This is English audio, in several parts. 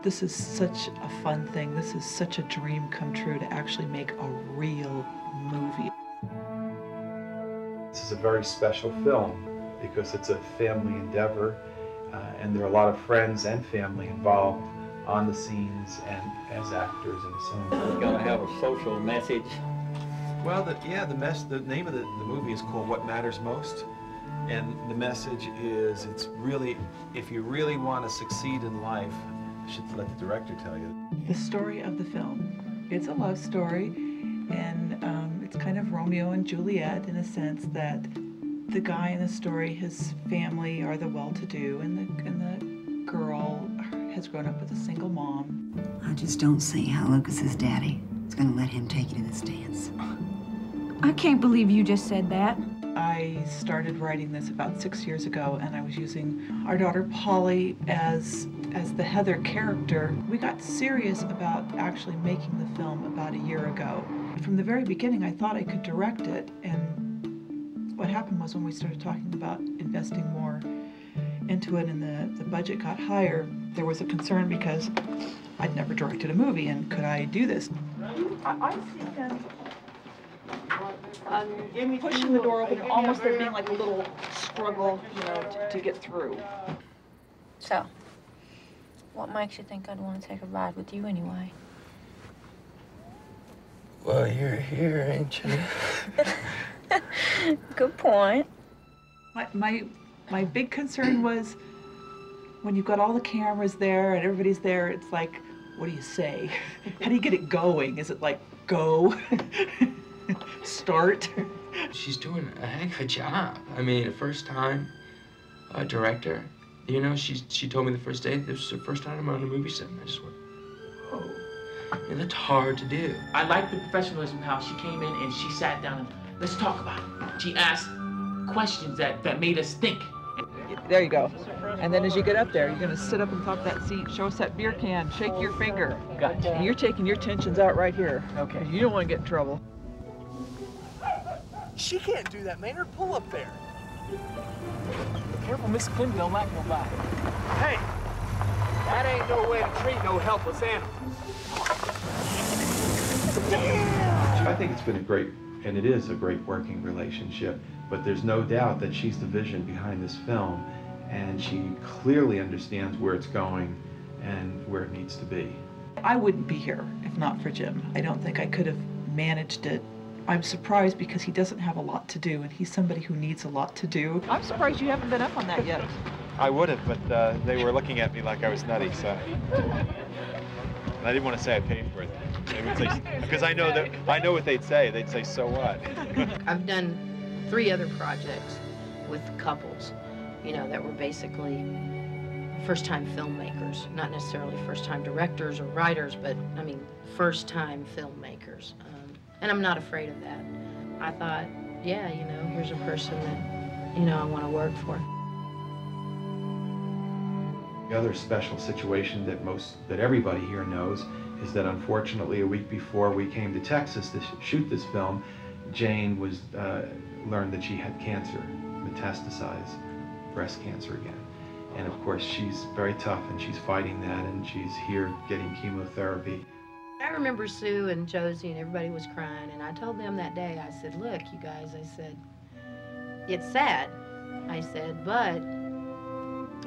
This is such a fun thing. This is such a dream come true to actually make a real movie. This is a very special film because it's a family endeavor, and there are a lot of friends and family involved on the scenes and as actors in the film. It's going to have a social message. Well, the name of the movie is called What Matters Most, and the message is, it's really, if you really want to succeed in life, you should let the director tell you. The story of the film, it's a love story, and it's kind of Romeo and Juliet in a sense that the guy in the story, his family are the well-to-do, and the girl has grown up with a single mom. I just don't see how Lucas's daddy is going to let him take you to this dance. I can't believe you just said that. I started writing this about 6 years ago, and I was using our daughter Polly as the Heather character. We got serious about actually making the film about a year ago. From the very beginning, I thought I could direct it, and what happened was when we started talking about investing more into it and the budget got higher, there was a concern because I'd never directed a movie, and could I do this? I see them pushing the door open, and almost there being like a little struggle, you know, to get through. So, what makes you think I'd want to take a ride with you anyway? Well, you're here, ain't you? Good point. My big concern was when you've got all the cameras there and everybody's there, it's like, what do you say? How do you get it going? Is it like, go, start? She's doing a heck of a job. I mean, a first-time director. You know, she told me the first day, this was her first time on a movie set, and I just went, whoa. And that's hard to do. I like the professionalism, how she came in and she sat down and let's talk about it. She asked questions that made us think. There you go. And then as you get up there, you're gonna sit up and top that seat, show us that beer can, shake your finger. Gotcha. And you're taking your tensions out right here. Okay. You don't want to get in trouble. She can't do that, Maynard. Pull up there. Careful, Miss Clinton might go by. Hey, that ain't no way to treat no helpless animal. I think it's been a great, and it is a great working relationship, but there's no doubt that she's the vision behind this film, and she clearly understands where it's going and where it needs to be. I wouldn't be here if not for Jim. I don't think I could have managed it. I'm surprised because he doesn't have a lot to do, and he's somebody who needs a lot to do. I'm surprised you haven't been up on that yet. I would have, but they were looking at me like I was nutty, so. And I didn't want to say I paid for it. They would say, because I know what they'd say. They'd say, so what? I've done 3 other projects with couples, you know, that were basically first-time filmmakers, not necessarily first-time directors or writers, but I mean, first-time filmmakers. And I'm not afraid of that. I thought, yeah, you know, here's a person that, you know, I want to work for. The other special situation that everybody here knows is that unfortunately a week before we came to Texas to shoot this film, Jane was learned that she had cancer, metastasized breast cancer again. And of course she's very tough and she's fighting that, and she's here getting chemotherapy. I remember Sue and Josie and everybody was crying, and I told them that day, I said, look, you guys, I said, it's sad, I said, but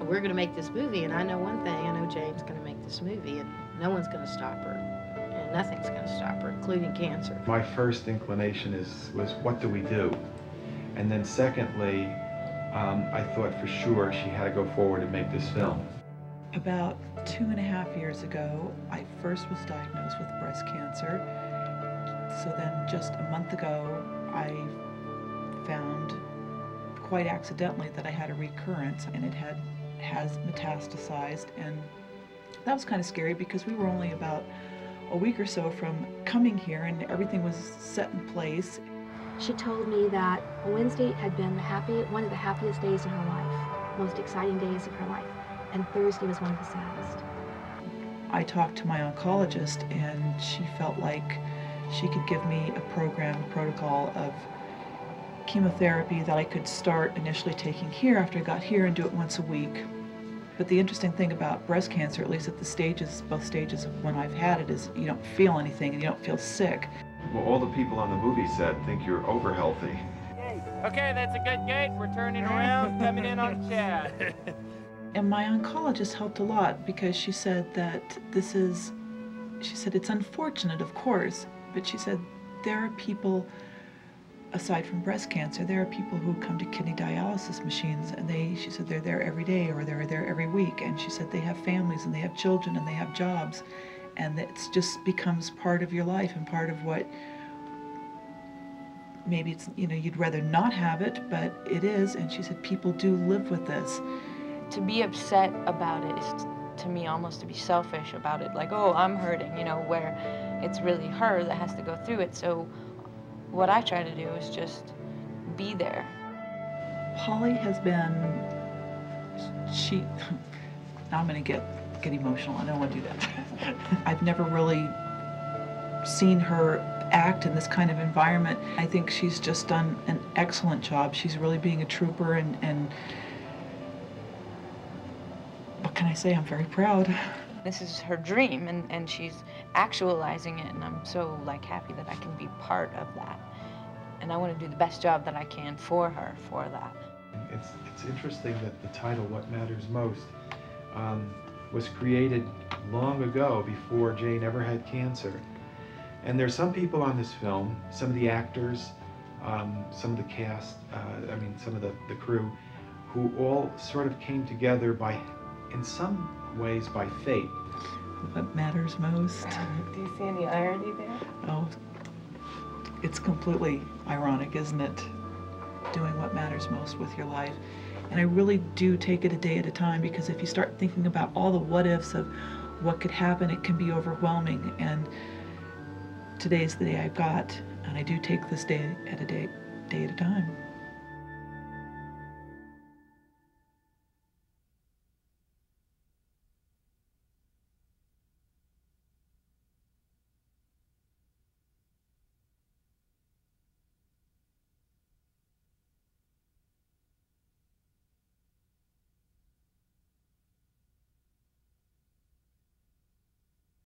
we're going to make this movie, and I know one thing, I know Jane's going to make this movie, and no one's going to stop her, and nothing's going to stop her, including cancer. My first inclination was what do we do? And then secondly, I thought for sure she had to go forward and make this film. About 2.5 years ago, I first was diagnosed with breast cancer. So then just a month ago, I found quite accidentally that I had a recurrence, and it has metastasized, and that was kind of scary because we were only about a week or so from coming here and everything was set in place. She told me that Wednesday had been one of the happiest days in her life, most exciting days of her life, and Thursday was one of the saddest. I talked to my oncologist, and she felt like she could give me a protocol of chemotherapy that I could start initially taking here after I got here and do it once a week. But the interesting thing about breast cancer, at least at the stages, both stages of when I've had it, is you don't feel anything and you don't feel sick. Well, all the people on the movie set think you're over healthy. Okay, that's a good gate. We're turning around, coming in on Chad. And my oncologist helped a lot because she said that she said it's unfortunate, of course, but she said there are people, aside from breast cancer, there are people who come to kidney dialysis machines and she said they're there every day or they're there every week, and she said they have families and they have children and they have jobs, and it just becomes part of your life and part of what maybe it's, you'd rather not have it, but it is. And she said people do live with this. To be upset about it is, to me, almost to be selfish about it. Like, oh, I'm hurting, where it's really her that has to go through it. So what I try to do is just be there. Polly has been, now I'm gonna get emotional. I don't want to do that. I've never really seen her act in this kind of environment. I think she's just done an excellent job. She's really being a trooper, and what can I say? I'm very proud. This is her dream, and she's actualizing it, and I'm so happy that I can be part of that. And I want to do the best job that I can for her for that. It's interesting that the title, What Matters Most, was created long ago, before Jane ever had cancer. And there's some people on this film, some of the actors, some of the cast, some of the crew, who all sort of came together in some ways by fate. What matters most? Do you see any irony there? Oh, it's completely ironic, isn't it? Doing what matters most with your life. And I really do take it a day at a time, because if you start thinking about all the what ifs of what could happen, it can be overwhelming. And today's the day I've got, and I do take this day at a time.